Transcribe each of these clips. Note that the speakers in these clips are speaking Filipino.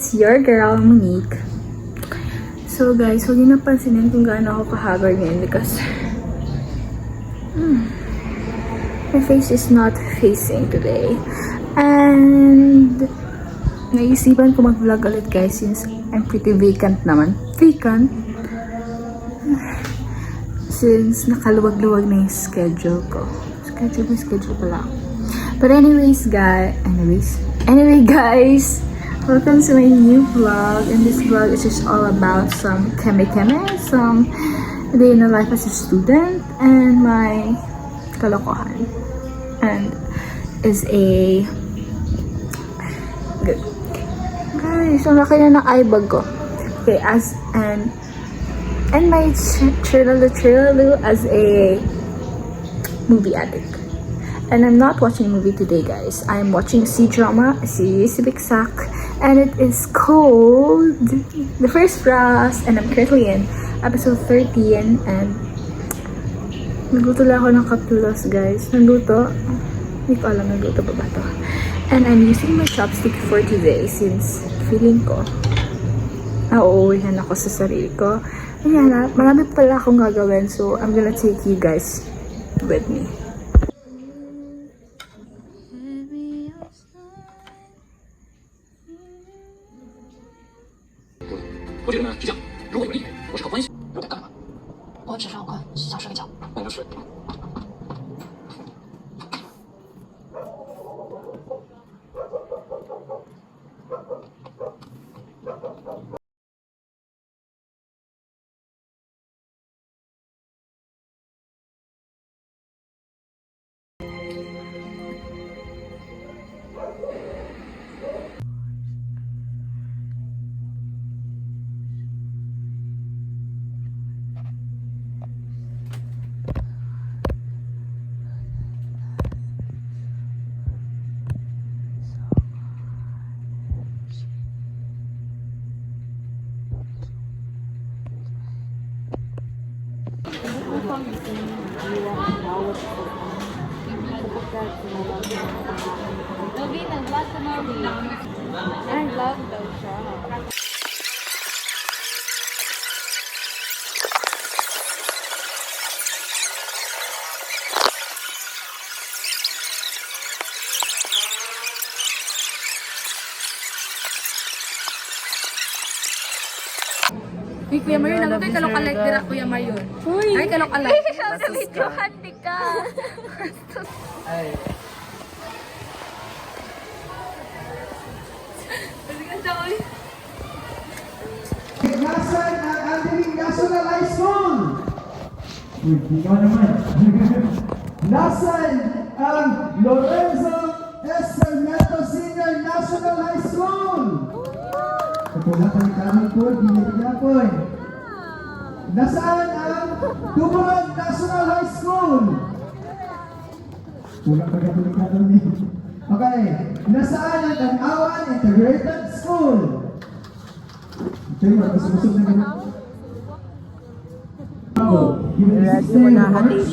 It's your girl, Monique. So guys, huwag niyo napansinin kung gaano ako kahagard ngayon because my face is not facing today. And naisipan ko mag-vlog ulit guys since I'm pretty vacant naman. Vacant? Since nakaluwag-luwag na yung schedule ko. Schedule pala. But anyway guys, welcome to my new vlog. And this vlog is just all about some keme-keme, some day in the life as a student, and my kalokohan. And is a good. Guys, ang laki na ng eye bag ko. Okay, and my chiralo as a movie addict. And I'm not watching a movie today, guys. I'm watching a C-drama, a series si Bigsak, and it is called The First Frost, and I'm currently in episode 13, and nagluto lang ako ng kaptulos, guys. Nagluto? Hindi ko alam nagluto ba ba ito. And I'm using my chopstick for today since feeling ko nauuwihan ako sa sarili ko. Ayan, marami pala akong gagawin, so I'm gonna take you guys with me. Nobi, nag-vlog ka na rin. Ay, vlog daw siya. Uy, Kuya Mario, nagkay kalok-alay tira, Kuya Mario. Ay, kalok-alay. Sa video, handi ka. Ay. Nasaan ang Angeling National High School? Uy, ikaw naman. Nasaan ang Lorenzo S. Sarmiento Senior National High School? Kapula ka ni Kamil po, binibigyan po. Nasaan ang Duburan National High School? Kulang ka kapula ni. Okay, nasaan ang Tanawan Integrated School? Okay, magkasumusog na gano'n.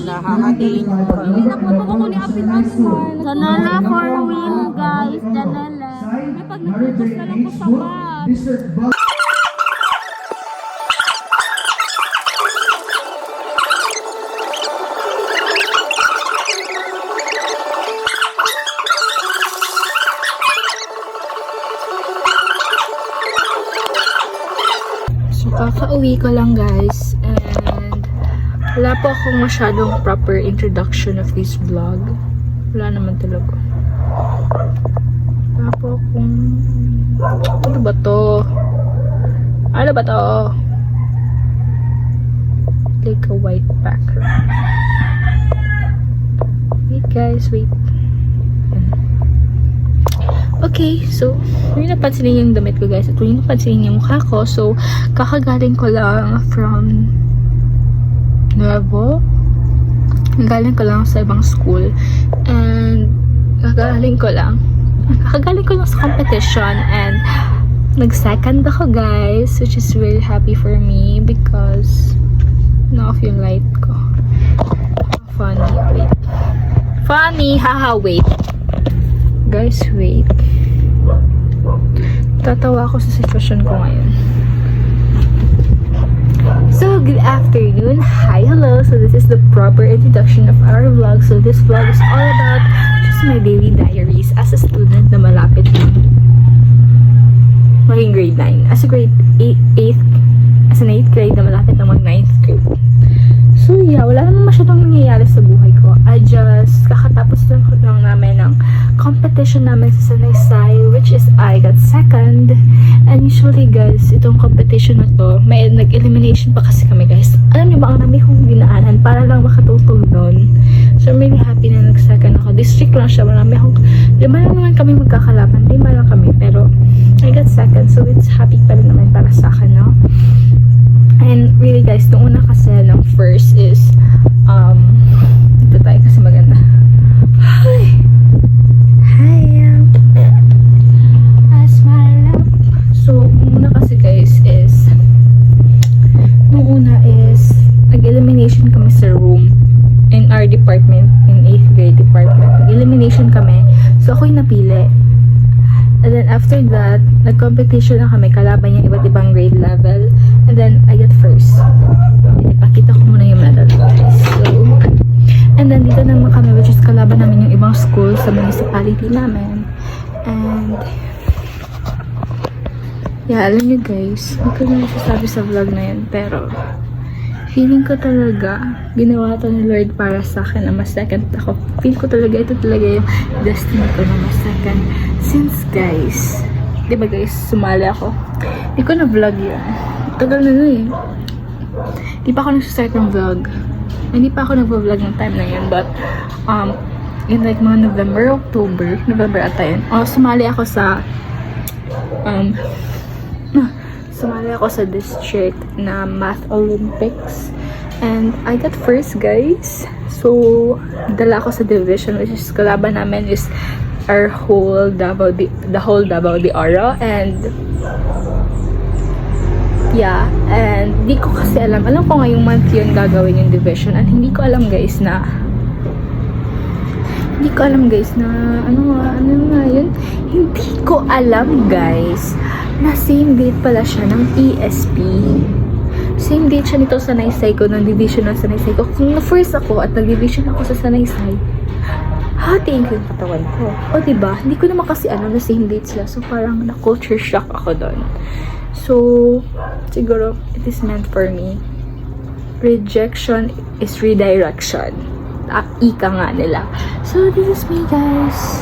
Nahahatiin mo. Hindi na po ako ni Apitan mo. Danela for win, guys. Danela. May pag nag-focus na lang po sa mat. Kakauwi ko lang guys, and wala po akong masyadong proper introduction of this vlog. Wala naman talaga. Wala po akong... Ano ba to? Ano ba to? Like a white background. Wait guys, wait. Okay, so kung yung napansinin yung damit ko guys at kung yung napansinin yung mukha ko, so kakagaling ko lang from Nuevo. Galing ko lang sa ibang school and kakagaling ko lang sa competition and nag-second ako guys, which is really happy for me because na-off yung light ko. Funny, wait. Funny, haha, wait. Guys, wait. Tatawa ako sa sitwasyon ko ngayon. So, good afternoon. Hi, hello. So, this is the proper introduction of our vlog. So, this vlog is all about just my daily diaries as a student na malapit na maging grade 9. As a grade 8th, as an 8th grade na malapit na mag 9th grade. So, yeah, wala namang masyadong nangyayari sa buhay ko. I just, kakatapos lang namin ng competition namin sa Sanaysay, which is I got second. And usually, guys, itong competition na to, may nag-elimination pa kasi kami, guys. Alam niyo ba, ang dami kong dinaanan para lang makatutog doon. So, I'm really happy na nag-second ako. District lang siya, marami akong, 5 lang naman kami magkakalaban, 5 lang kami, pero I got second, so it's happy pa rin naman para sa akin, no? And really guys, nung una kasi ng first is dito tayo kasi maganda. Hi! As my love. So, nung una kasi guys is nung una is nag-elimination kami sa room in our department, in 8th grade department. Nag-elimination kami. So, ako yung napili. And then after that, nag-competition na kami, kalaban yung iba't ibang grade level. And then, I got first. Ipakita ko muna yung medal, guys. So, and then dito naman kami, which is kalaban namin yung ibang school sa municipality namin. And, yeah, alam nyo guys, hindi ko na nasasabi sa vlog na yun, pero, feeling ko talaga, ginawa to ni Lord para sa akin na mas second ako. Feel ko talaga, ito talaga yung destiny ko na mas second. Since guys, di ba guys, sumali ako. Hindi ko na vlog yun. Tagal na nun eh. Di pa ako nag-start ng vlog. Hindi pa ako nag-vlog ng time na yun. But, in like mga November ata yun. Sumali ako sa, district na Math Olympics. And I got first, guys. So, dala ako sa division, which is kalaban namin is our whole Davao de Oro. And yeah, and di ko kasi alam ko ngayong month yun gagawin yung division, and hindi ko alam guys na ano nga yun, hindi ko alam guys na same date pala siya ng ESP. Same date siya nito sa Sanaysay ko, ng division ng Sanaysay ko. Kung na-first ako at nag-division ako sa Sanaysay, hatiin ko yung katawan ko. O diba, hindi ko naman kasi alam na same date sila. So parang na-culture shock ako doon. So, siguro, it is meant for me. Rejection is redirection. Ika nga nila. So, this is me, guys.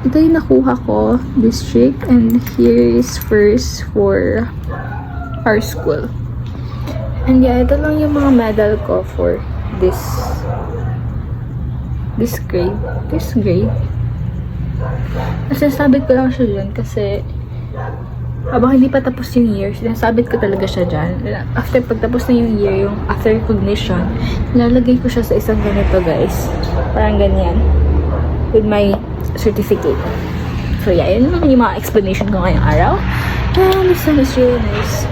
Ito yung nakuha ko, district, and here is first for our school. And yeah, ito lang yung mga medal ko for this grade. Nasasabit ko lang siya dyan kasi habang hindi pa tapos yung year, sinasabit ko talaga siya dyan. After pagtapos na yung year, yung after recognition, nilalagay ko siya sa isang ganito guys. Parang ganyan. With my certificate. So yeah, yun naman yung mga explanation ko ngayong araw. And this one is really nice.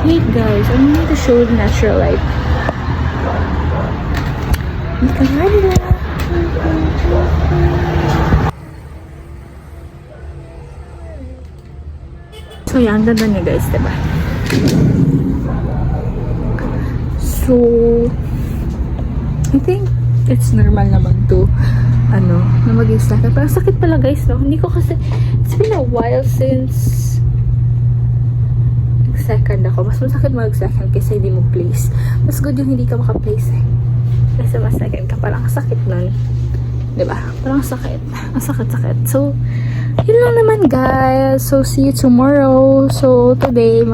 Wait guys, I need to show the natural light. So yeah, ang ganda niya guys, diba? So, I think it's normal naman to na maging sakit. Parang sakit pala guys, no? Hindi ko kasi, it's been a while since second ako. Mas masakit mag-second kaysa hindi mo place. Mas good yung hindi ka maka-place eh. Kasi mas second ka, parang sakit nun. Diba? Parang sakit. Ang sakit-sakit. So, yun lang naman guys. So, see you tomorrow. So, today,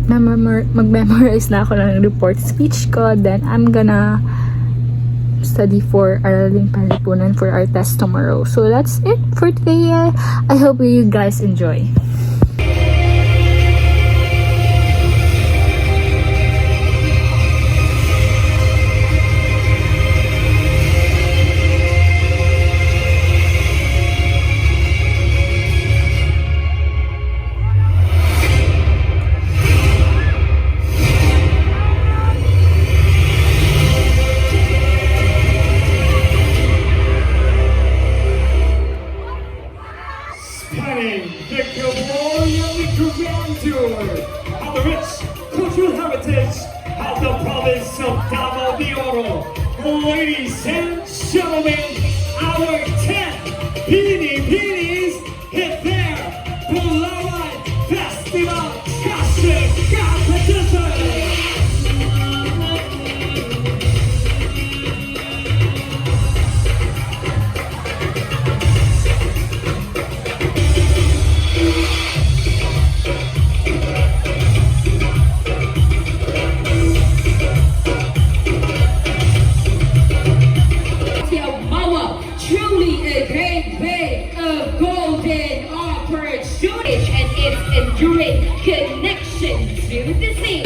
mag-memorize na ako ng report speech ko. Then, I'm gonna study for Araling Panlipunan for our test tomorrow. So, that's it for today. I hope you guys enjoy. Octavo de Oro. Ladies and gentlemen, our 10 Pinipinis hit their Palawan Festival Casting Competition. Mama, truly a great day of golden opportunity and its enduring connection to the sea.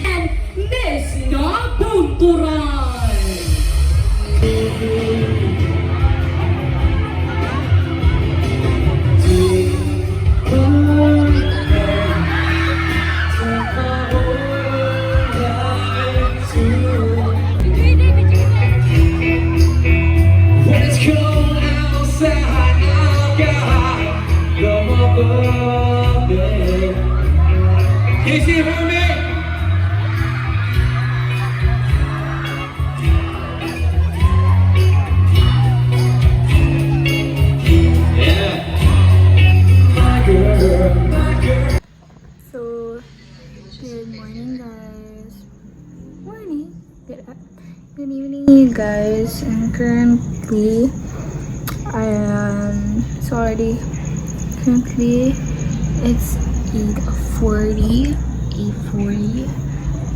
And Miss Nabunturan. When it's cold outside, I've got your birthday. Can you see it for me? Yeah. My girl, my girl. So, good morning, guys. Morning. Good evening, guys. And currently, I am sorry. Currently, it's 8:40,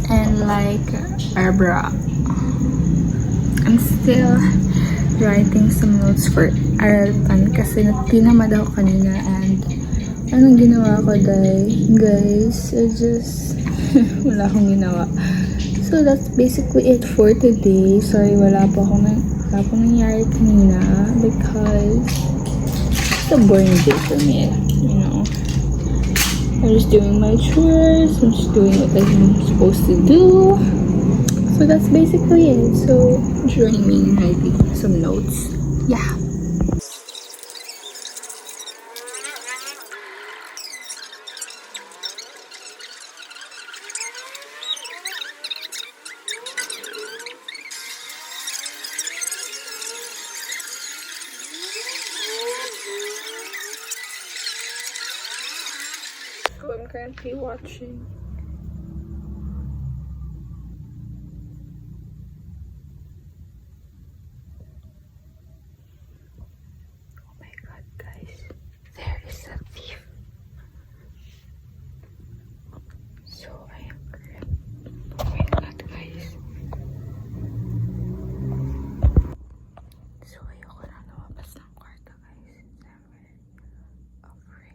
and like, Abra. I'm still writing some notes for Aralpan kasi tinamad ako kanina, and anong ginawa ko guys? I just wala akong ginawa. So that's basically it for today. Sorry, wala po nangyari kanina because it's a boring day for me, you know. I'm just doing my chores, I'm just doing what I'm supposed to do. So that's basically it. So join me in writing some notes. Yeah. So I'm currently watching oh my god, guys, there is a thief. So I am oh my god, guys. So ayoko na lumabas ng kwarto, guys. I'm very afraid.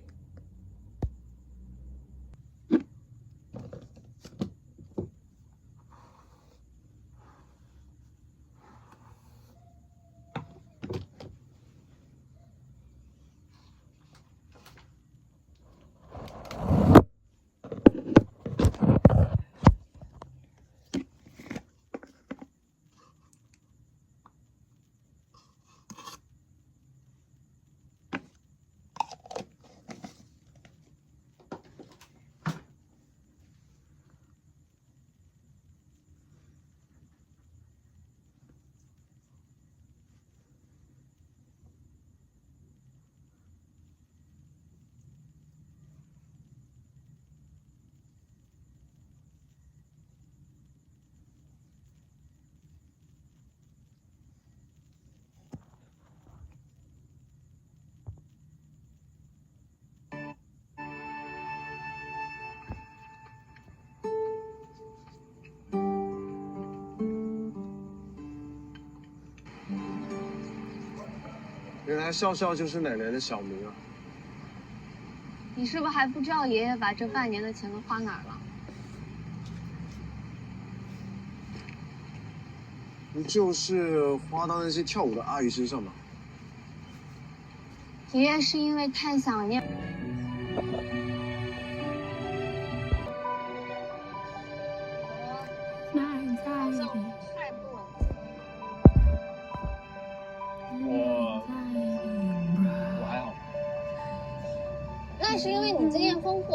原来笑笑就是奶奶的小名啊！你是不是还不知道爷爷把这半年的钱都花哪儿了？不就是花到那些跳舞的阿姨身上吗？爷爷是因为太想念。好像太不稳我还好。那是因为你经验丰富。